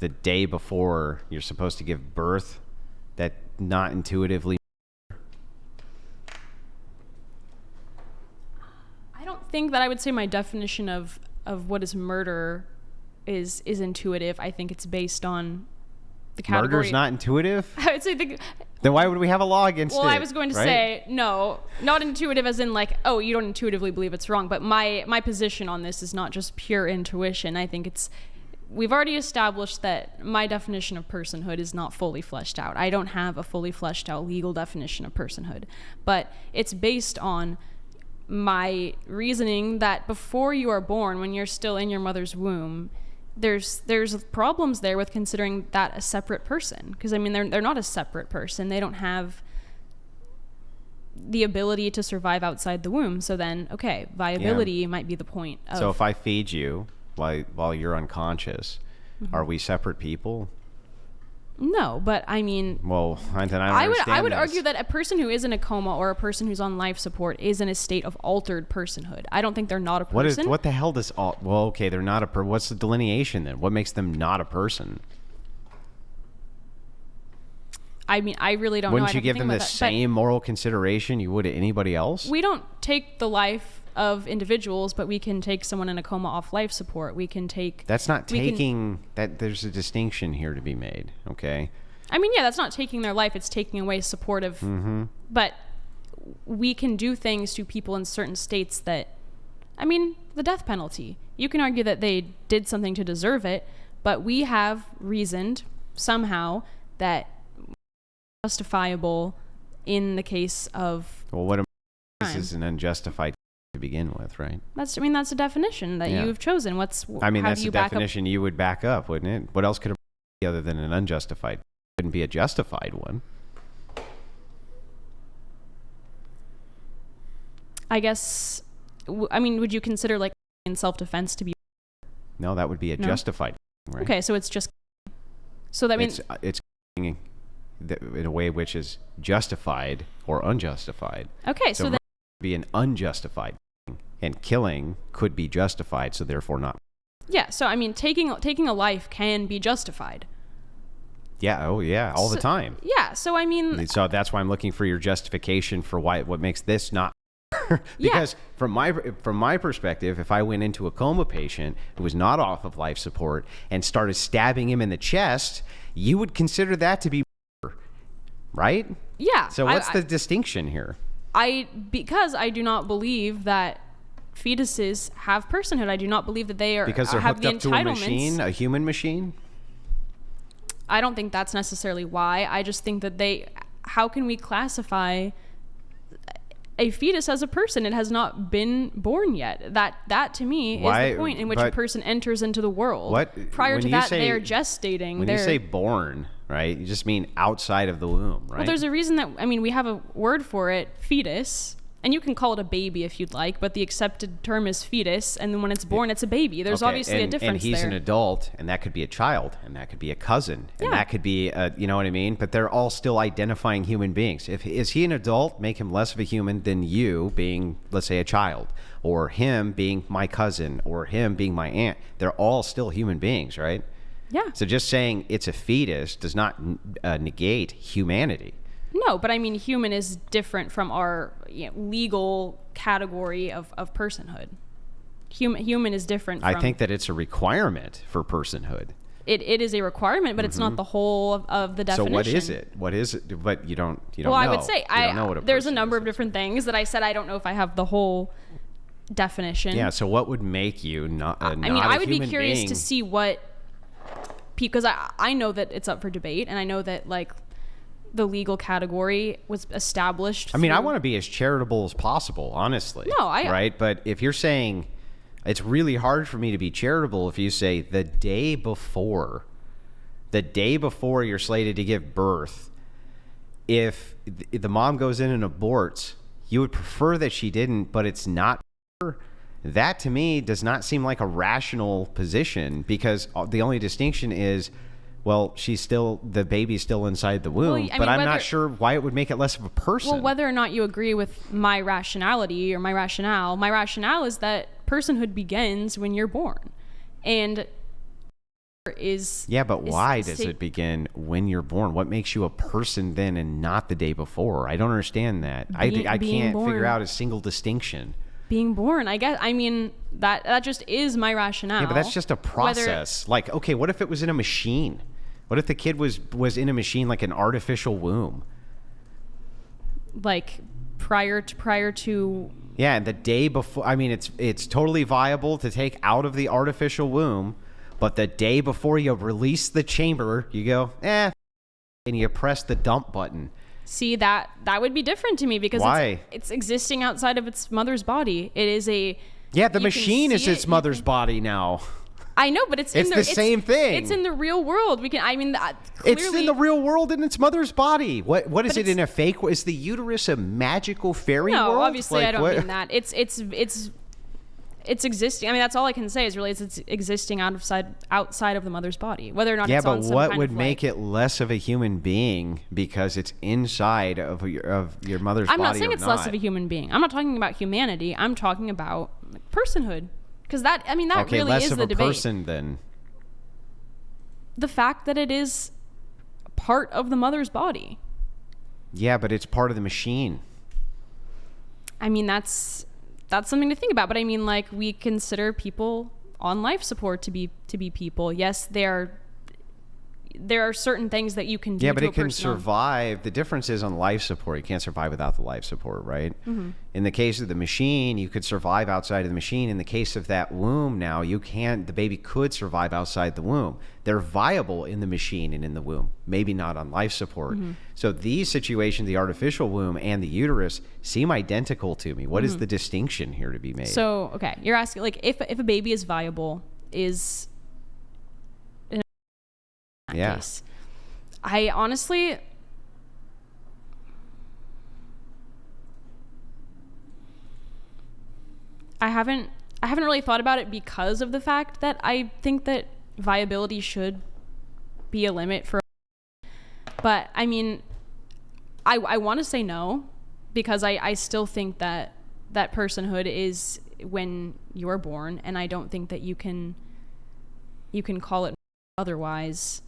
the day before you're supposed to give birth, that not intuitively? I don't think that I would say my definition of what is murder is intuitive. I think it's based on the category. Murder's not intuitive? I would say then why would we have a law against it? Well, I was going to say, no, not intuitive as in like, oh, you don't intuitively believe it's wrong. But my position on this is not just pure intuition. I think we've already established that my definition of personhood is not fully fleshed out. I don't have a fully fleshed out legal definition of personhood. But it's based on my reasoning that before you are born, when you're still in your mother's womb, there's problems there with considering that a separate person, because I mean they're not a separate person. They don't have the ability to survive outside the womb. So then, okay, viability might be the point of, so if I feed you while you're unconscious, are we separate people? No, but I mean, well, then I would argue that a person who is in a coma or a person who's on life support is in a state of altered personhood. I don't think they're not a person. What the hell does well, okay, they're not a what's the delineation then? What makes them not a person? I mean, I really don't know. Wouldn't you give them the same moral consideration you would to anybody else? We don't take the life of individuals, but we can take someone in a coma off life support. We can take... That's not taking... that there's a distinction here to be made, okay? I mean, yeah, that's not taking their life. It's taking away supportive... Mm-hmm. But we can do things to people in certain states that... I mean, the death penalty. You can argue that they did something to deserve it, but we have reasoned somehow that justifiable in the case of... Well, what this is an unjustified to begin with, right? That's a definition that you've chosen. That's the definition you would back up, wouldn't it? What else could it be other than an unjustified? It couldn't be a justified one. I guess, I mean, would you consider like in self-defense to be... No, that would be a justified, right? Okay, so it's just... So that means... It's in a way which is justified or unjustified. Okay, so then... be an unjustified thing, and killing could be justified, so therefore not. Yeah, so I mean, taking a life can be justified. Yeah, all the time. Yeah, so I mean... So that's why I'm looking for your justification for what makes this not... Because from my perspective, if I went into a coma patient who was not off of life support and started stabbing him in the chest, you would consider that to be murder, right? Yeah. So what's the distinction here? Because I do not believe that fetuses have personhood. I do not believe that they because they're have hooked the up to a machine, a human machine. I don't think that's necessarily why. I just think that how can we classify a fetus as a person? It has not been born yet. That to me is the point in which a person enters into the world. Prior to that, they are gestating. When you say born, right, you just mean outside of the womb, right? Well, there's a reason that, I mean, we have a word for it, fetus, and you can call it a baby if you'd like, but the accepted term is fetus, and then when it's born, it's a baby. There's obviously a difference there. And he's an adult, and that could be a child, and that could be a cousin, and that could be, you know what I mean? But they're all still identifying human beings. Is he an adult, make him less of a human than you being, let's say, a child, or him being my cousin, or him being my aunt. They're all still human beings, right? Yeah. So just saying it's a fetus does not negate humanity. No, but I mean, human is different from our legal category of personhood. Human is different from... I think that it's a requirement for personhood. It is a requirement, but it's not the whole of the definition. So what is it? What is it? But you don't know. Well, I would say there's a number of different things that I said I don't know if I have the whole definition. Yeah, so what would make you not a human being? I would be curious to see what... Because I know that it's up for debate, and I know that, like... the legal category was established. I mean, I want to be as charitable as possible, honestly. No, right? But if you're saying it's really hard for me to be charitable if you say the day before you're slated to give birth, if the mom goes in and aborts, you would prefer that she didn't, but it's not her. That to me does not seem like a rational position, because the only distinction is, well, the baby's still inside the womb, but I'm not sure why it would make it less of a person. Well, whether or not you agree with my rationality or my rationale is that personhood begins when you're born. And is but why does it begin when you're born? What makes you a person then and not the day before? I don't understand that. I can't figure out a single distinction. Being born, I guess. I mean, that just is my rationale. Yeah, but that's just a process. Like, okay, what if it was in a machine? What if the kid was in a machine, like an artificial womb? Like prior to. Yeah, and the day before. I mean, it's totally viable to take out of the artificial womb. But the day before you release the chamber, you go, and you press the dump button. See, that would be different to me because it's existing outside of its mother's body. It is a... Yeah, the machine is its mother's body now. I know, but it's the same thing. It's in the real world. Clearly, it's in the real world in its mother's body. What is it in a fake? Is the uterus a magical fairy world? No, obviously I don't mean that. It's existing. I mean, that's all I can say is really it's existing outside of the mother's body. Whether or not it's on some what kind would of make it less of a human being because it's inside of your mother's body? I'm not saying it's less of a human being. I'm not talking about humanity. I'm talking about personhood. Because that really less is of the a debate. Person then. The fact that it is part of the mother's body. Yeah, but it's part of the machine. I mean, that's something to think about. But I mean, like, we consider people on life support to be people. Yes, there are certain things that you can do. Yeah, but it can survive. The difference is on life support, you can't survive without the life support, right? Mm-hmm. In the case of the machine, you could survive outside of the machine. In the case of that womb now, you can't. The baby could survive outside the womb. They're viable in the machine and in the womb, maybe not on life support. Mm-hmm. So these situations, the artificial womb and the uterus, seem identical to me. What is the distinction here to be made? So, okay, you're asking, like, if a baby is viable, is... case. I honestly, I haven't really thought about it because of the fact that I think that viability should be a limit for. But I mean, I want to say no because I still think that personhood is when you're born, and I don't think that you can call it otherwise.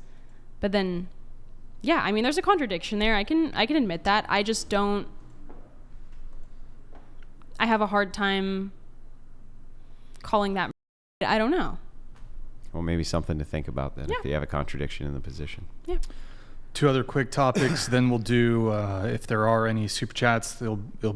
But then, yeah, I mean, there's a contradiction there. I can admit that. I just don't. I have a hard time calling that. I don't know. Well, maybe something to think about then, yeah. If you have a contradiction in the position. Yeah. 2 other quick topics, then we'll do, if there are any super chats, they'll be